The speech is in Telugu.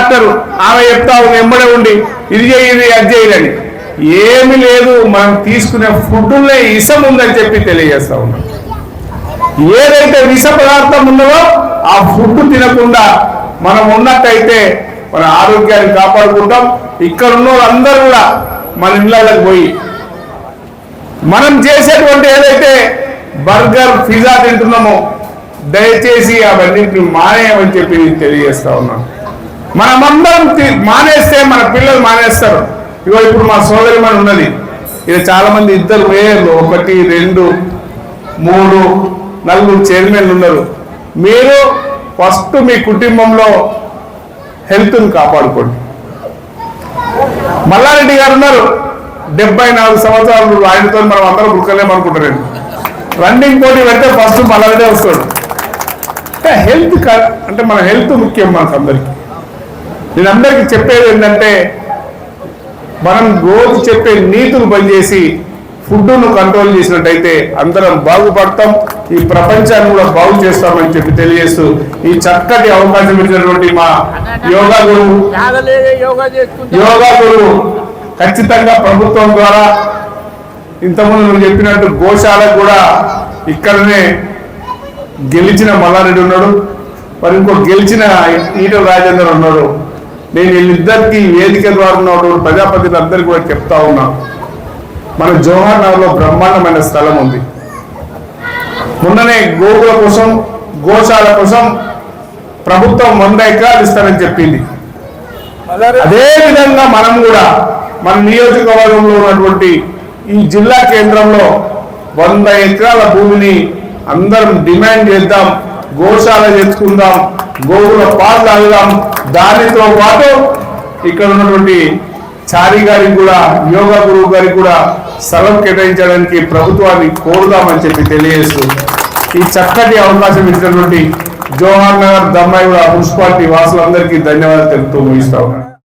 డాక్టరు ఆమె చెప్తా వెంబడే ఉండి ఇది చేయి అది చేయదని. ఏమి లేదు, మనం తీసుకునే ఫుడ్లే ఇసం ఉందని చెప్పి తెలియజేస్తా ఉన్నాం. ఏదైతే విష పదార్థం ఉన్నదో ఆ ఫుడ్ తినకుండా మనం ఉన్నట్టయితే మన ఆరోగ్యాన్ని కాపాడుకుంటాం. ఇక్కడ ఉన్న వాళ్ళందరూ కూడా మన ఇళ్ళకి పోయి మనం చేసేటువంటి ఏదైతే బర్గర్ పిజ్జా తింటున్నామో దయచేసి అవన్నింటిని మానేయమని చెప్పి నేను తెలియజేస్తా ఉన్నాను. మనమందరం మానేస్తే మన పిల్లలు మానేస్తారు. ఇగో ఇప్పుడు మా సోదరి మన ఉన్నది, ఇది చాలా మంది ఇద్దరు మేయర్లు 1, 2, 3, 4 చైర్మన్లు ఉన్నారు. మీరు ఫస్ట్ మీ కుటుంబంలో హెల్త్ని కాపాడుకోండి. మల్లారెడ్డి గారు ఉన్నారు, 74 సంవత్సరాలు, ఆయనతో మనం అందరం బుక్కలేమనుకుంటారండి. రన్నింగ్ పోటీ పెడితే ఫస్ట్ మల్లారెడ్డి వస్తాడు. హెల్త్ అంటే మన హెల్త్ ముఖ్యం మనకు అందరికీ. నేను అందరికీ చెప్పేది ఏంటంటే మనం రోజు చెప్పే నీతులు పనిచేసి ఫుడ్ను కంట్రోల్ చేసినట్టయితే అందరం బాగుపడతాం, ఈ ప్రపంచాన్ని కూడా బాగు చేస్తామని చెప్పి తెలియజేస్తూ ఈ చక్కటి అవకాశం ఇచ్చినటువంటి మా యోగా గురువు ఖచ్చితంగా ప్రభుత్వం ద్వారా ఇంతకుముందు నువ్వు చెప్పినట్టు గోశాలకు కూడా ఇక్కడనే గెలిచిన మల్లారెడ్డి ఉన్నాడు, మరి ఇంకో గెలిచిన ఈటల రాజేందర్ ఉన్నాడు. నేను వీళ్ళిద్దరికి వేదిక ద్వారా ఉన్నటువంటి ప్రజాప్రతినిధులు అందరికీ కూడా చెప్తా ఉన్నాను, మన జవహర్ నగర్లో బ్రహ్మాండమైన స్థలం ఉంది. మొన్ననే గోవుల కోసం గోశాల కోసం ప్రభుత్వం 100 ఎకరాలు ఇస్తానని చెప్పింది. అదేవిధంగా మనం కూడా మన నియోజకవర్గంలో ఉన్నటువంటి ఈ జిల్లా కేంద్రంలో 100 ఎకరాల భూమిని అందరం డిమాండ్ చేద్దాం, గోశాల తెచ్చుకుందాం, గోవుల పాలు తాగుదాం. దానితో పాటు ఇక్కడ ఉన్నటువంటి చారి గారికి కూడా యోగా గురువు గారికి కూడా స్థలం కేటాయించడానికి ప్రభుత్వాన్ని కోరుదామని చెప్పి తెలియజేస్తూ ఈ చక్కటి అవకాశం ఇచ్చినటువంటి జవహర్ నగర్ దమ్మాయి మున్సిపాలిటీ వాసులందరికీ ధన్యవాదాలు తెలుపుతూ ముగిస్తా ఉన్నాను.